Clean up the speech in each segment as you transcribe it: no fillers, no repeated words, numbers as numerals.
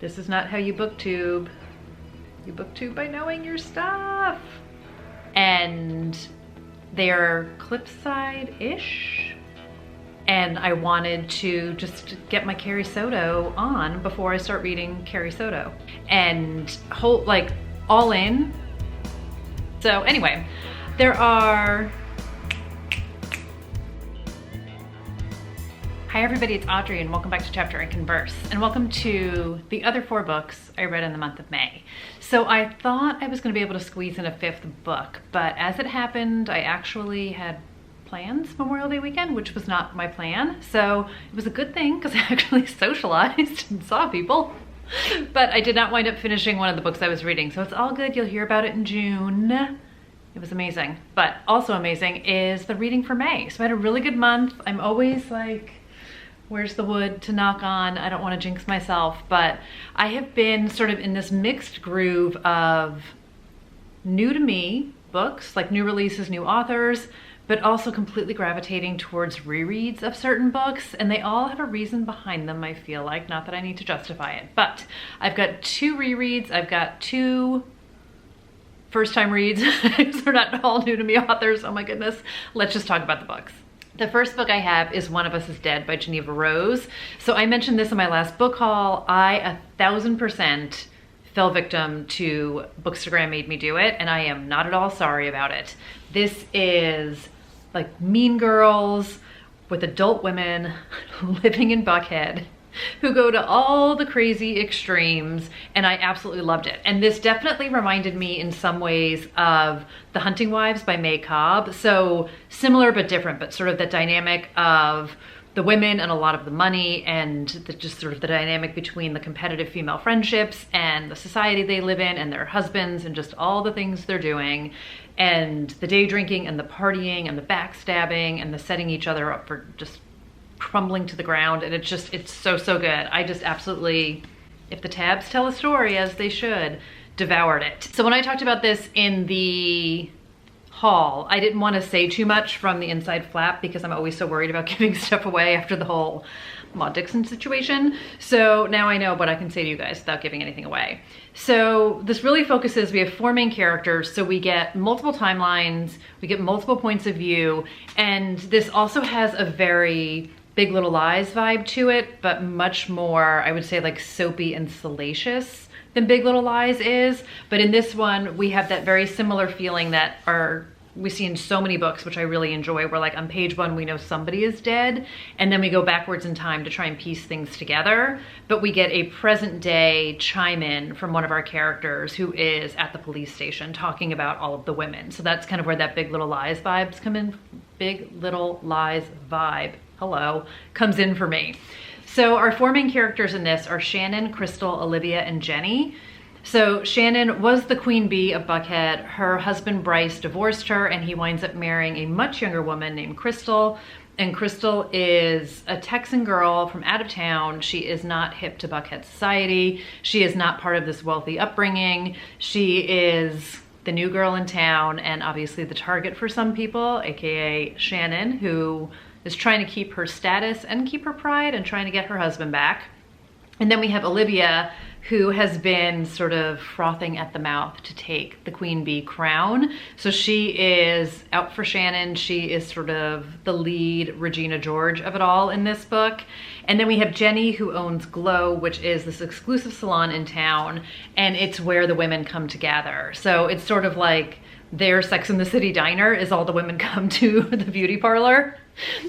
This is not how you booktube. You booktube by knowing your stuff. And they're clipside-ish. And I wanted to just get my Carrie Soto on before I start reading Carrie Soto. And all in. So anyway, there are... Hi everybody, it's Audrey and welcome back to Chapter in Converse. And welcome to the other 4 books I read in the month of May. So I thought I was gonna be able to squeeze in a 5th book, but as it happened, I actually had plans Memorial Day weekend, which was not my plan. So it was a good thing because I actually socialized and saw people. But I did not wind up finishing one of the books I was reading. So it's all good, you'll hear about it in June. It was amazing. But also amazing is the reading for May. So I had a really good month. I'm always like, where's the wood to knock on? I don't want to jinx myself, but I have been sort of in this mixed groove of new to me books, like new releases, new authors, but also completely gravitating towards rereads of certain books, and they all have a reason behind them, I feel like. Not that I need to justify it, but I've got 2 rereads, I've got 2 first-time reads. They're not all new to me authors, oh my goodness. Let's just talk about the books. The first book I have is One of Us is Dead by Geneva Rose. So I mentioned this in my last book haul. I 1000% fell victim to Bookstagram made me do it, and I am not at all sorry about it. This is like Mean Girls with adult women living in Buckhead who go to all the crazy extremes, and I absolutely loved it. And this definitely reminded me in some ways of The Hunting Wives by May Cobb. So similar but different, but sort of the dynamic of the women and a lot of the money, and just sort of the dynamic between the competitive female friendships and the society they live in and their husbands and just all the things they're doing, and the day drinking and the partying and the backstabbing and the setting each other up for just crumbling to the ground. And it's so good. I just absolutely, if the tabs tell a story as they should, devoured it. So when I talked about this in the haul, I didn't want to say too much from the inside flap because I'm always so worried about giving stuff away after the whole Maud Dixon situation. So now I know what I can say to you guys without giving anything away. So this really focuses, we have 4 main characters, so we get multiple timelines, we get multiple points of view, and this also has a very Big Little Lies vibe to it, but much more, I would say, like soapy and salacious than Big Little Lies is. But in this one, we have that very similar feeling that we see in so many books, which I really enjoy, where like on page 1, we know somebody is dead, and then we go backwards in time to try and piece things together. But we get a present day chime in from one of our characters who is at the police station talking about all of the women. So that's kind of where that Big Little Lies vibes come in. Big Little Lies vibe, hello, comes in for me. So our 4 main characters in this are Shannon, Crystal, Olivia, and Jenny. So Shannon was the queen bee of Buckhead. Her husband Bryce divorced her, and he winds up marrying a much younger woman named Crystal. And Crystal is a Texan girl from out of town. She is not hip to Buckhead society. She is not part of this wealthy upbringing. She is the new girl in town, and obviously the target for some people, aka Shannon, who is trying to keep her status and keep her pride and trying to get her husband back. And then we have Olivia, who has been sort of frothing at the mouth to take the queen bee crown. So she is out for Shannon. She is sort of the lead Regina George of it all in this book. And then we have Jenny, who owns Glow, which is this exclusive salon in town, and it's where the women come to gather. So it's sort of like their Sex and the City diner is all the women come to the beauty parlor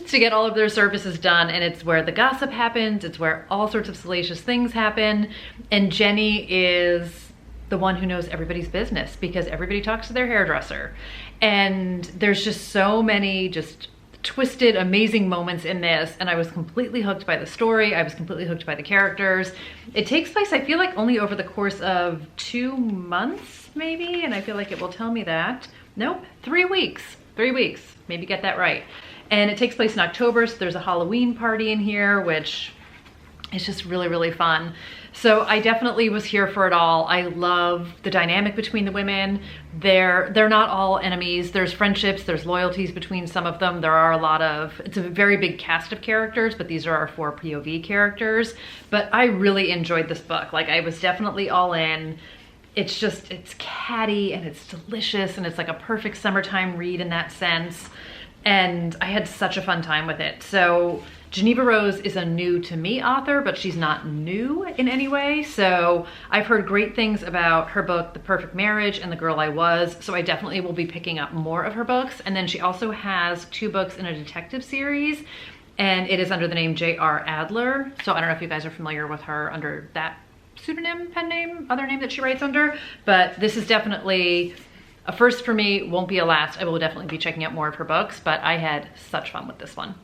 to get all of their services done, and it's where the gossip happens, it's where all sorts of salacious things happen, and Jenny is the one who knows everybody's business because everybody talks to their hairdresser. And there's just so many just twisted, amazing moments in this, and I was completely hooked by the story. I was completely hooked by the characters. It takes place, I feel like, only over the course of 2 months, maybe, and I feel like it will tell me that. Nope, 3 weeks. 3 weeks, maybe get that right. And it takes place in October, so there's a Halloween party in here, which is just really fun. So I definitely was here for it all. I love the dynamic between the women. They're not all enemies. There's friendships, there's loyalties between some of them. There are a lot of, it's a very big cast of characters, but these are our 4 POV characters. But I really enjoyed this book. Like, I was definitely all in. It's catty and it's delicious and it's like a perfect summertime read in that sense. And I had such a fun time with it. So Geneva Rose is a new to me author, but she's not new in any way. So I've heard great things about her book, The Perfect Marriage and The Girl I Was. So I definitely will be picking up more of her books. And then she also has 2 books in a detective series, and it is under the name J.R. Adler. So I don't know if you guys are familiar with her under that pseudonym, pen name, other name that she writes under, but this is definitely a first for me, won't be a last. I will definitely be checking out more of her books, but I had such fun with this one.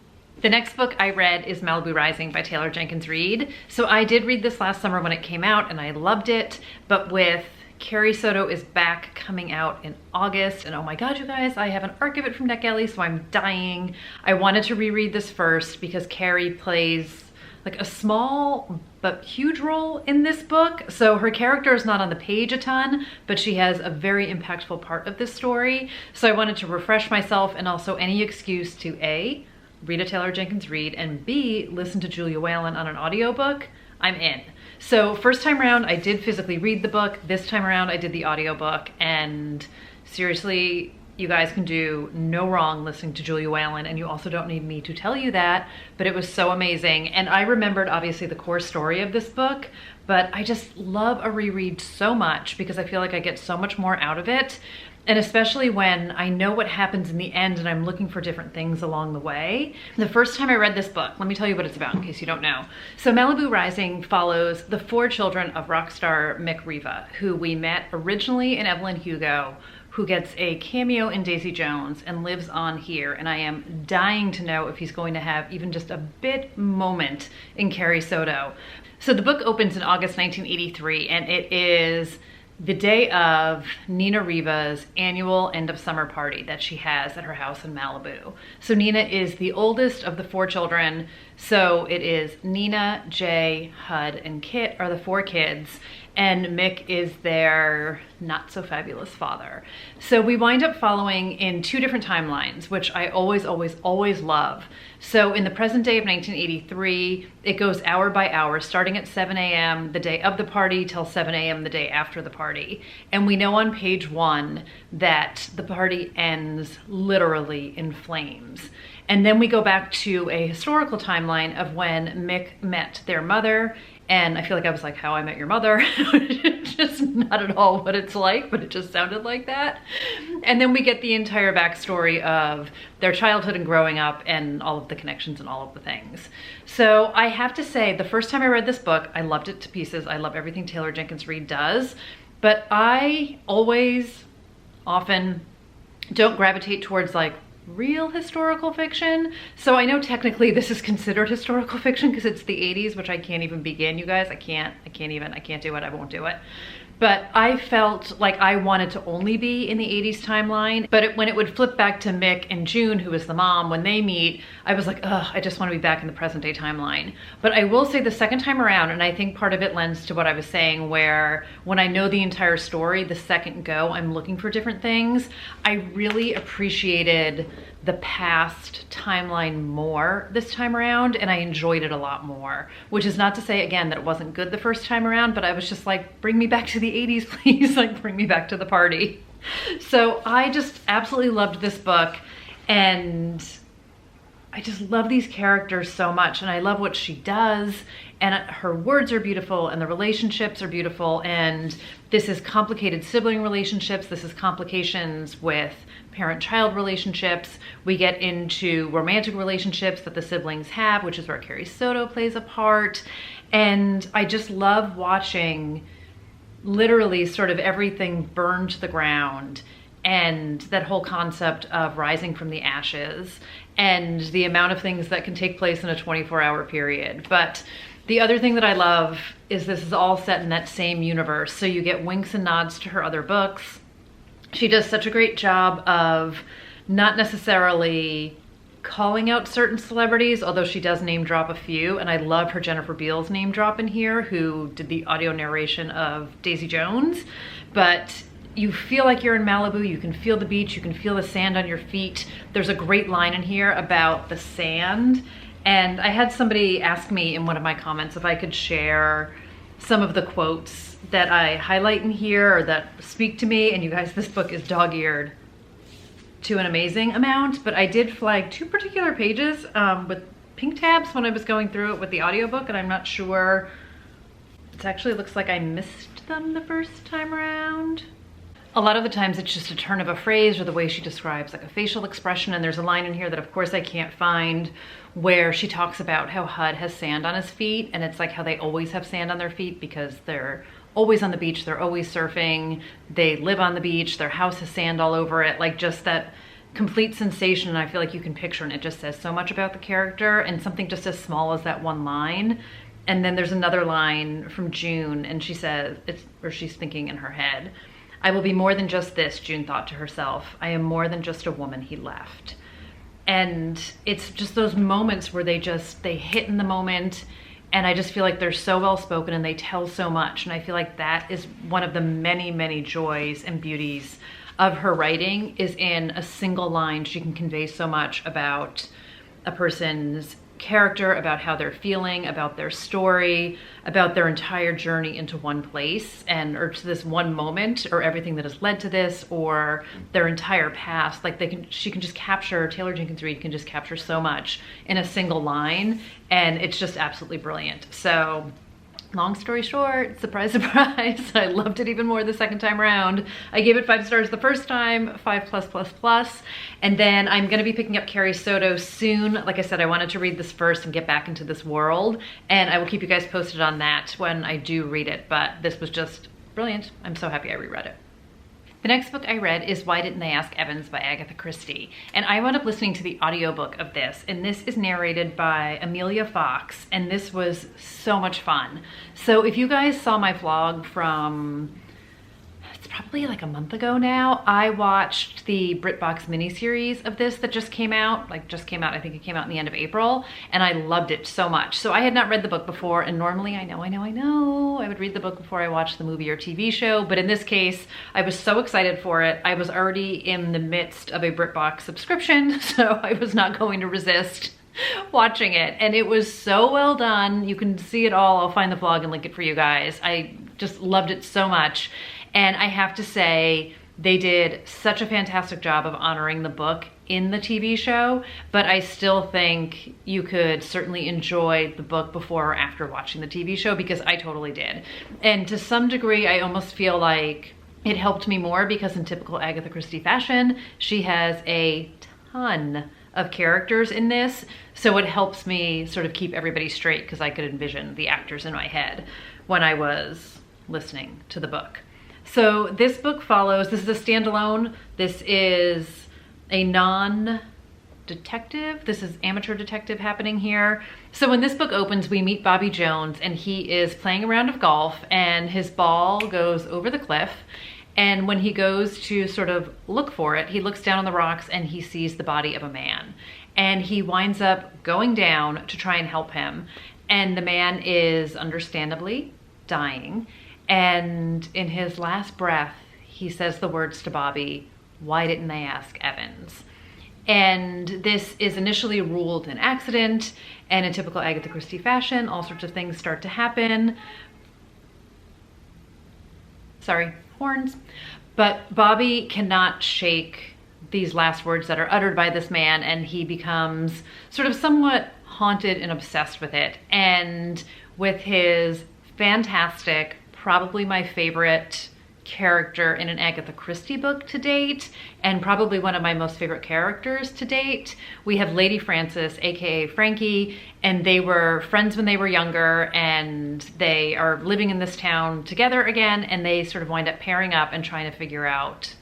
The next book I read is Malibu Rising by Taylor Jenkins Reid. So I did read this last summer when it came out and I loved it, but with Carrie Soto is back coming out in August, and oh my god, you guys, I have an arc of it from NetGalley, so I'm dying. I wanted to reread this first because Carrie plays like a small but huge role in this book. So her character is not on the page a ton, but she has a very impactful part of this story. So I wanted to refresh myself, and also any excuse to A, read a Taylor Jenkins Reid, and B, listen to Julia Whalen on an audiobook. I'm in. So first time around, I did physically read the book. This time around, I did the audiobook, and seriously, you guys can do no wrong listening to Julia Whalen, and you also don't need me to tell you that, but it was so amazing. And I remembered obviously the core story of this book, but I just love a reread so much because I feel like I get so much more out of it. And especially when I know what happens in the end and I'm looking for different things along the way. The first time I read this book, let me tell you what it's about in case you don't know. So Malibu Rising follows the 4 children of rock star Mick Riva, who we met originally in Evelyn Hugo, who gets a cameo in Daisy Jones and lives on here. And I am dying to know if he's going to have even just a bit moment in Carrie Soto. So the book opens in August 1983, and it is the day of Nina Riva's annual end of summer party that she has at her house in Malibu. So Nina is the oldest of the 4 children. So it is Nina, Jay, Hud, and Kit are the 4 kids, and Mick is their not so fabulous father. So we wind up following in 2 different timelines, which I always love. So in the present day of 1983, it goes hour by hour, starting at 7 a.m. the day of the party till 7 a.m. the day after the party. And we know on page 1 that the party ends literally in flames. And then we go back to a historical timeline of when Mick met their mother. And I feel like I was like, How I Met Your Mother. Just not at all what it's like, but it just sounded like that. And then we get the entire backstory of their childhood and growing up and all of the connections and all of the things. So I have to say, the first time I read this book, I loved it to pieces. I love everything Taylor Jenkins Reid does, but I often don't gravitate towards like real historical fiction. So I know technically this is considered historical fiction because it's the 80s, which I can't even begin, you guys. I can't do it. I won't do it. But I felt like I wanted to only be in the 80s timeline. But when it would flip back to Mick and June, who is the mom, when they meet, I was like, ugh, I just want to be back in the present day timeline. But I will say the second time around, and I think part of it lends to what I was saying, where when I know the entire story, the second go, I'm looking for different things. I really appreciated the past timeline more this time around, and I enjoyed it a lot more, which is not to say again that it wasn't good the first time around, but I was just like, bring me back to the 80s, please. Like, bring me back to the party. So I just absolutely loved this book, and I just love these characters so much, and I love what she does, and her words are beautiful, and the relationships are beautiful, and this is complicated sibling relationships. This is complications with parent-child relationships. We get into romantic relationships that the siblings have, which is where Carrie Soto plays a part. And I just love watching literally sort of everything burn to the ground, and that whole concept of rising from the ashes and the amount of things that can take place in a 24-hour period. But the other thing that I love is this is all set in that same universe. So you get winks and nods to her other books. She does such a great job of not necessarily calling out certain celebrities, although she does name drop a few, and I love her Jennifer Beals name drop in here, who did the audio narration of Daisy Jones. But you feel like you're in Malibu, you can feel the beach, you can feel the sand on your feet. There's a great line in here about the sand, and I had somebody ask me in one of my comments if I could share some of the quotes that I highlight in here or that speak to me, and you guys, this book is dog-eared to an amazing amount, but I did flag 2 particular pages with pink tabs when I was going through it with the audiobook, and I'm not sure, it actually looks like I missed them the first time around. A lot of the times it's just a turn of a phrase or the way she describes like a facial expression, and there's a line in here that of course I can't find where she talks about how Hud has sand on his feet, and it's like how they always have sand on their feet because they're always on the beach, they're always surfing, they live on the beach, their house has sand all over it, like just that complete sensation. And I feel like you can picture, and it just says so much about the character, and something just as small as that one line. And then there's another line from June, and she says, she's thinking in her head, "I will be more than just this," June thought to herself. "I am more than just a woman he left." And it's just those moments where they hit in the moment, and I just feel like they're so well spoken and they tell so much. And I feel like that is one of the many, many joys and beauties of her writing, is in a single line she can convey so much about a person's character, about how they're feeling, about their story, about their entire journey into one place, or to this one moment, or everything that has led to this, or their entire past. Like she can just capture, Taylor Jenkins Reid can just capture so much in a single line, and it's just absolutely brilliant. So long story short, surprise, surprise, I loved it even more the second time around. I gave it 5 stars the first time, 5+++. And then I'm gonna be picking up Carrie Soto soon. Like I said, I wanted to read this first and get back into this world, and I will keep you guys posted on that when I do read it, but this was just brilliant. I'm so happy I reread it. The next book I read is Why Didn't They Ask Evans by Agatha Christie. And I wound up listening to the audiobook of this, and this is narrated by Amelia Fox, and this was so much fun. So if you guys saw my vlog from, it's probably like a month ago now, I watched the Britbox miniseries of this that just came out, I think it came out in the end of April, and I loved it so much. So I had not read the book before, and normally I know, I would read the book before I watched the movie or TV show, but in this case, I was so excited for it. I was already in the midst of a Britbox subscription, so I was not going to resist watching it, and it was so well done. You can see it all. I'll find the vlog and link it for you guys. I just loved it so much. And I have to say, they did such a fantastic job of honoring the book in the TV show, but I still think you could certainly enjoy the book before or after watching the TV show, because I totally did. And to some degree, I almost feel like it helped me more because in typical Agatha Christie fashion, she has a ton of characters in this, so it helps me sort of keep everybody straight because I could envision the actors in my head when I was listening to the book. So this book follows, this is a standalone, this is a non-detective, this is amateur detective happening here. So when this book opens, we meet Bobby Jones, and he is playing a round of golf, and his ball goes over the cliff. And when he goes to sort of look for it, he looks down on the rocks and he sees the body of a man. And he winds up going down to try and help him. And the man is understandably dying. And in his last breath, he says the words to Bobby, "Why didn't they ask Evans?" And this is initially ruled an accident, and in typical Agatha Christie fashion, all sorts of things start to happen. Sorry, horns. But Bobby cannot shake these last words that are uttered by this man, and he becomes sort of somewhat haunted and obsessed with it. And with his fantastic, probably my favorite character in an Agatha Christie book to date, and probably one of my most favorite characters to date, we have Lady Frances, aka Frankie, and they were friends when they were younger, and they are living in this town together again, and they sort of wind up pairing up and trying to figure out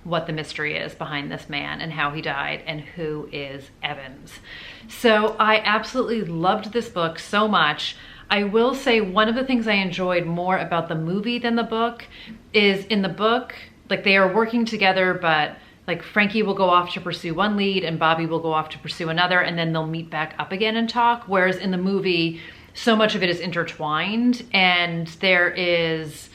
what the mystery is behind this man and how he died and who is Evans. So I absolutely loved this book so much. I will say one of the things I enjoyed more about the movie than the book is in the book, like they are working together, but like Frankie will go off to pursue one lead and Bobby will go off to pursue another, and then they'll meet back up again and talk. Whereas in the movie, so much of it is intertwined, and there is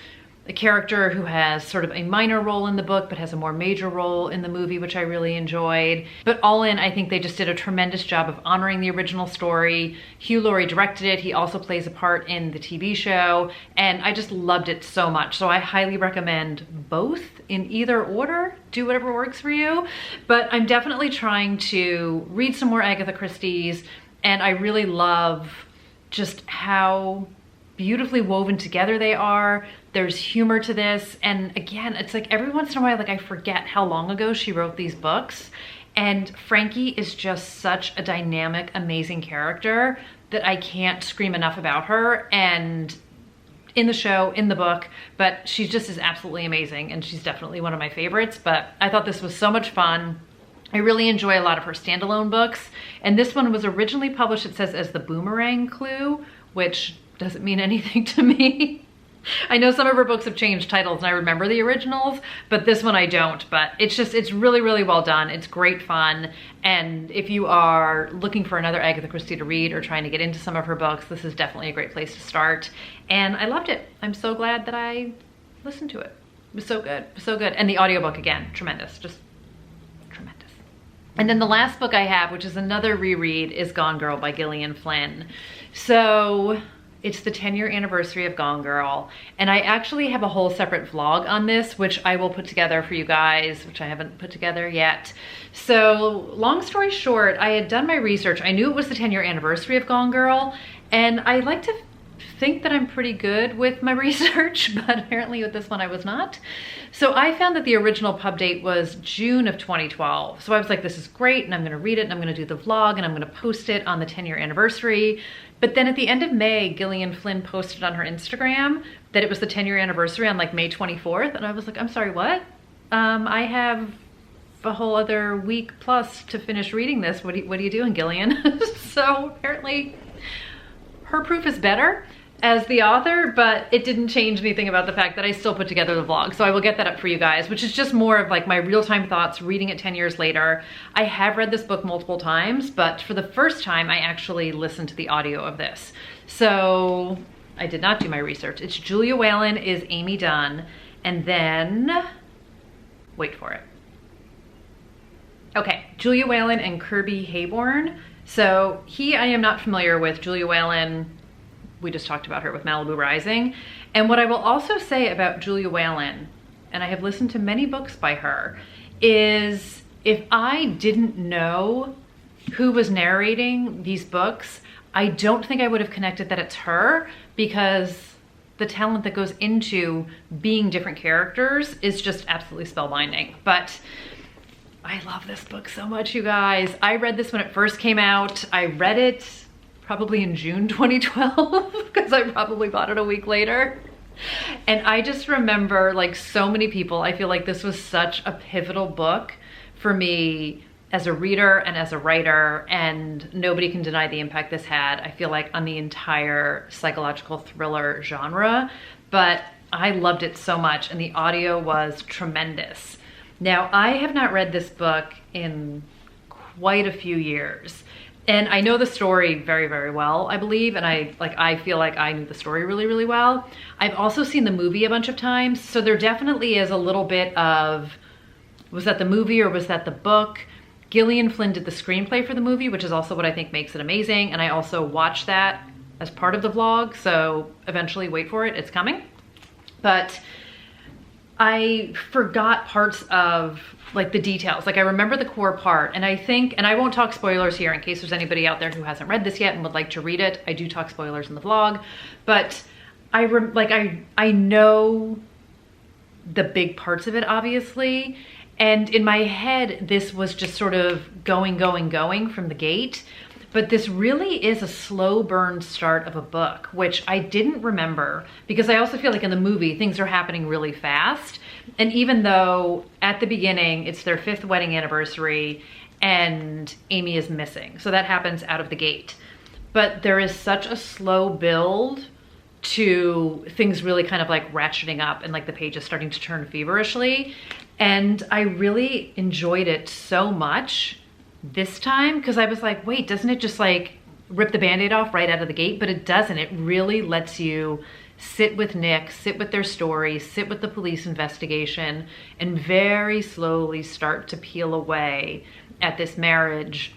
a character who has sort of a minor role in the book but has a more major role in the movie, which I really enjoyed. But all in, I think they just did a tremendous job of honoring the original story. Hugh Laurie directed it. He also plays a part in the TV show, and I just loved it so much. So I highly recommend both in either order. Do whatever works for you. But I'm definitely trying to read some more Agatha Christie's, and I really love just how beautifully woven together they are. There's humor to this. And again, it's like every once in a while, like I forget how long ago she wrote these books. And Frankie is just such a dynamic, amazing character that I can't scream enough about her. And in the show, in the book, but she just is absolutely amazing. And she's definitely one of my favorites. But I thought this was so much fun. I really enjoy a lot of her standalone books. And this one was originally published, it says, as the Boomerang Clue, which doesn't mean anything to me. I know some of her books have changed titles and I remember the originals, but this one I don't. But it's really, really well done. It's great fun. And if you are looking for another Agatha Christie to read or trying to get into some of her books, this is definitely a great place to start. And I loved it. I'm so glad that I listened to it. It was so good, so good. And the audiobook, again, tremendous, just tremendous. And then the last book I have, which is another reread, is Gone Girl by Gillian Flynn. So it's the 10-year anniversary of Gone Girl, and I actually have a whole separate vlog on this, which I will put together for you guys, which I haven't put together yet. So long story short, I had done my research. I knew it was the 10-year anniversary of Gone Girl, and I like to think that I'm pretty good with my research, but apparently with this one I was not. So I found that the original pub date was June of 2012. So I was like, this is great, and I'm gonna read it, and I'm gonna do the vlog, and I'm gonna post it on the 10-year anniversary. But then at the end of May, Gillian Flynn posted on her Instagram that it was the 10-year anniversary on like May 24th. And I was like, I'm sorry, what? I have a whole other week plus to finish reading this. What are you doing, Gillian? So apparently her proof is better as the author, but it didn't change anything about the fact that I still put together the vlog. So I will get that up for you guys, which is just more of like my real-time thoughts reading it 10 years later. I have read this book multiple times, but for the first time, I actually listened to the audio of this. So I did not do my research. It's Julia Whalen is Amy Dunn, and then, wait for it. Okay, Julia Whalen and Kirby Hayborn. So I am not familiar with. Julia Whalen, we just talked about her with Malibu Rising. And what I will also say about Julia Whalen, and I have listened to many books by her, is if I didn't know who was narrating these books, I don't think I would have connected that it's her, because the talent that goes into being different characters is just absolutely spellbinding. But I love this book so much, you guys. I read this when it first came out. I read it probably in June 2012, because I probably bought it a week later. And I just remember, like so many people, I feel like this was such a pivotal book for me as a reader and as a writer, and nobody can deny the impact this had, I feel like, on the entire psychological thriller genre. But I loved it so much, and the audio was tremendous. Now, I have not read this book in quite a few years. And I know the story very, very well, I believe, and I feel like I knew the story really, really well. I've also seen the movie a bunch of times, so there definitely is a little bit of, was that the movie or was that the book? Gillian Flynn did the screenplay for the movie, which is also what I think makes it amazing, and I also watched that as part of the vlog, so eventually, wait for it, it's coming. But I forgot parts of like the details. Like I remember the core part, and I think, and I won't talk spoilers here in case there's anybody out there who hasn't read this yet and would like to read it. I do talk spoilers in the vlog, but I know the big parts of it, obviously. And in my head, this was just sort of going from the gate. But this really is a slow burn start of a book, which I didn't remember, because I also feel like in the movie, things are happening really fast. And even though at the beginning, it's their 5th wedding anniversary and Amy is missing. So that happens out of the gate. But there is such a slow build to things really kind of like ratcheting up and like the pages starting to turn feverishly. And I really enjoyed it so much this time because I was like, wait, doesn't it just like rip the Band-Aid off right out of the gate? But it doesn't. It really lets you sit with Nick, sit with their story, sit with the police investigation, and very slowly start to peel away at this marriage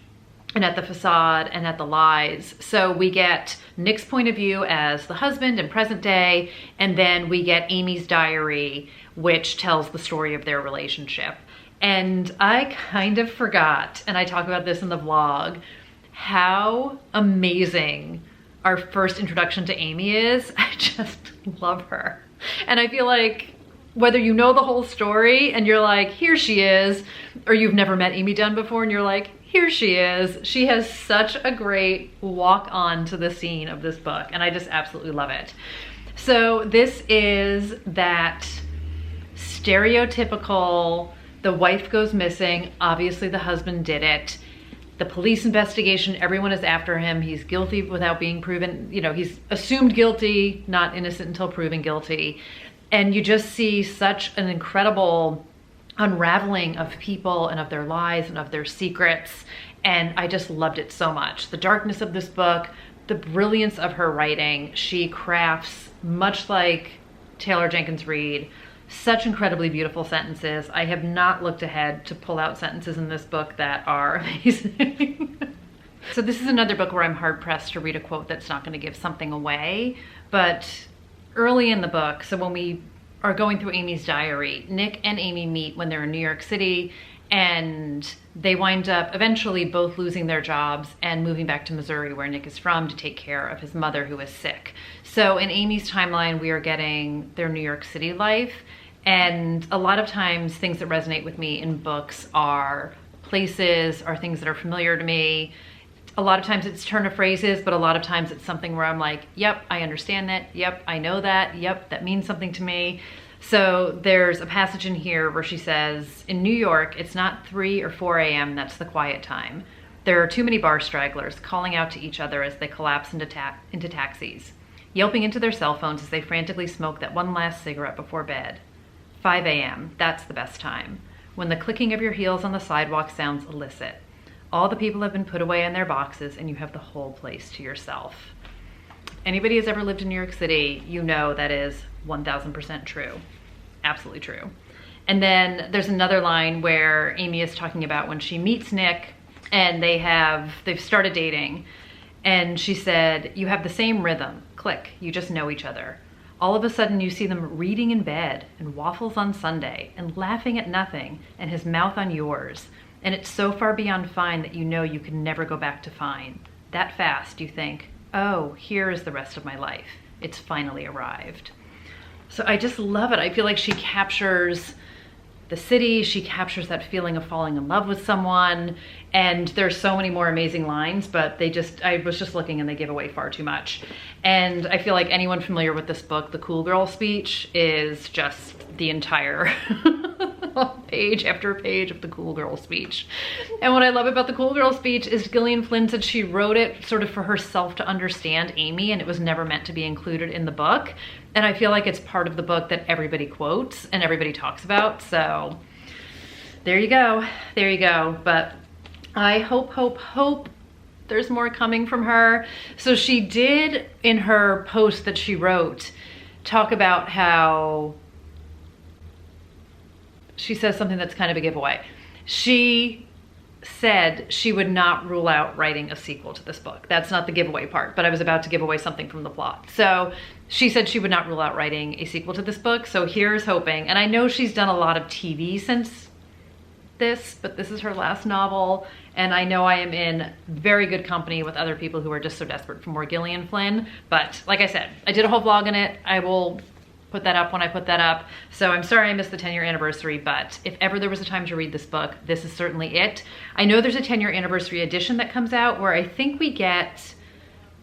and at the facade and at the lies. So we get Nick's point of view as the husband in present day, and then we get Amy's diary, which tells the story of their relationship. And I kind of forgot, and I talk about this in the vlog, how amazing our first introduction to Amy is. I just love her. And I feel like whether you know the whole story and you're like, here she is, or you've never met Amy Dunn before and you're like, here she is. She has such a great walk on to the scene of this book, and I just absolutely love it. So this is that stereotypical, the wife goes missing, obviously the husband did it. The police investigation, everyone is after him. He's guilty without being proven, you know, he's assumed guilty, not innocent until proven guilty. And you just see such an incredible unraveling of people and of their lies and of their secrets. And I just loved it so much. The darkness of this book, the brilliance of her writing. She crafts, much like Taylor Jenkins Reid, such incredibly beautiful sentences. I have not looked ahead to pull out sentences in this book that are amazing. So this is another book where I'm hard pressed to read a quote that's not going to give something away. But early in the book, so when we are going through Amy's diary, Nick and Amy meet when they're in New York City, and they wind up eventually both losing their jobs and moving back to Missouri, where Nick is from, to take care of his mother who is sick. So in Amy's timeline, we are getting their New York City life. And a lot of times things that resonate with me in books are places, are things that are familiar to me. A lot of times it's turn of phrases, but a lot of times it's something where I'm like, yep, I understand that. Yep, I know that. Yep, that means something to me. So there's a passage in here where she says, in New York, it's not 3 or 4 a.m. That's the quiet time. There are too many bar stragglers calling out to each other as they collapse into taxis, yelping into their cell phones as they frantically smoke that one last cigarette before bed. 5 a.m., that's the best time, when the clicking of your heels on the sidewalk sounds illicit. All the people have been put away in their boxes and you have the whole place to yourself. Anybody who's ever lived in New York City, you know that is 1000% true. Absolutely true. And then there's another line where Amy is talking about when she meets Nick and they've started dating, and she said, you have the same rhythm, click, you just know each other. All of a sudden you see them reading in bed and waffles on Sunday and laughing at nothing and his mouth on yours. And it's so far beyond fine that you know you can never go back to fine. That fast you think, oh, here is the rest of my life. It's finally arrived. So I just love it. I feel like she captures the city, she captures that feeling of falling in love with someone, and there's so many more amazing lines, but I was just looking and they give away far too much. And I feel like anyone familiar with this book, the cool girl speech is just the entire page after page of the cool girl speech. And what I love about the cool girl speech is Gillian Flynn said she wrote it sort of for herself to understand Amy, and it was never meant to be included in the book. And I feel like it's part of the book that everybody quotes and everybody talks about. So there you go. There you go. But I hope there's more coming from her. So she did, in her post that she wrote, talk about how she says something that's kind of a giveaway. She said she would not rule out writing a sequel to this book. That's not the giveaway part, but I was about to give away something from the plot. So she said she would not rule out writing a sequel to this book. So here's hoping. And I know she's done a lot of TV since this, but this is her last novel. And I know I am in very good company with other people who are just so desperate for more Gillian Flynn. But like I said, I did a whole vlog on it. I will put that up when I put that up. So I'm sorry I missed the 10-year anniversary, but if ever there was a time to read this book, this is certainly it. I know there's a 10-year anniversary edition that comes out where I think we get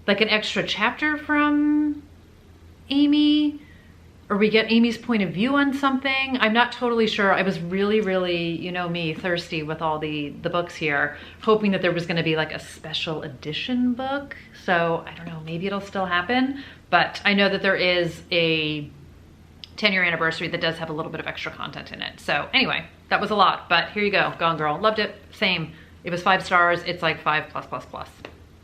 like an extra chapter from Amy, or we get Amy's point of view on something. I'm not totally sure. I was really, you know me, thirsty with all the books here, hoping that there was gonna be like a special edition book. So I don't know, maybe it'll still happen, but I know that there is a 10-year anniversary that does have a little bit of extra content in it. So anyway, that was a lot, but here you go. Gone Girl. Loved it. Same. It was 5 stars. It's like 5+++.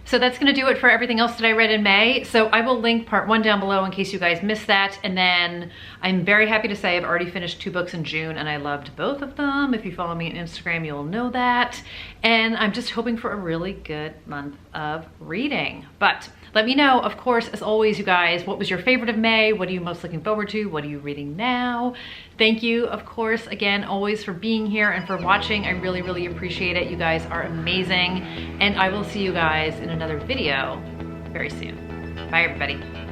So that's gonna do it for everything else that I read in May. So I will link part 1 down below in case you guys missed that. And then I'm very happy to say I've already finished 2 books in June and I loved both of them. If you follow me on Instagram, you'll know that. And I'm just hoping for a really good month of reading. But let me know, of course, as always, you guys, what was your favorite of May? What are you most looking forward to? What are you reading now? Thank you, of course, again, always for being here and for watching. I really, really appreciate it. You guys are amazing. And I will see you guys in another video very soon. Bye, everybody.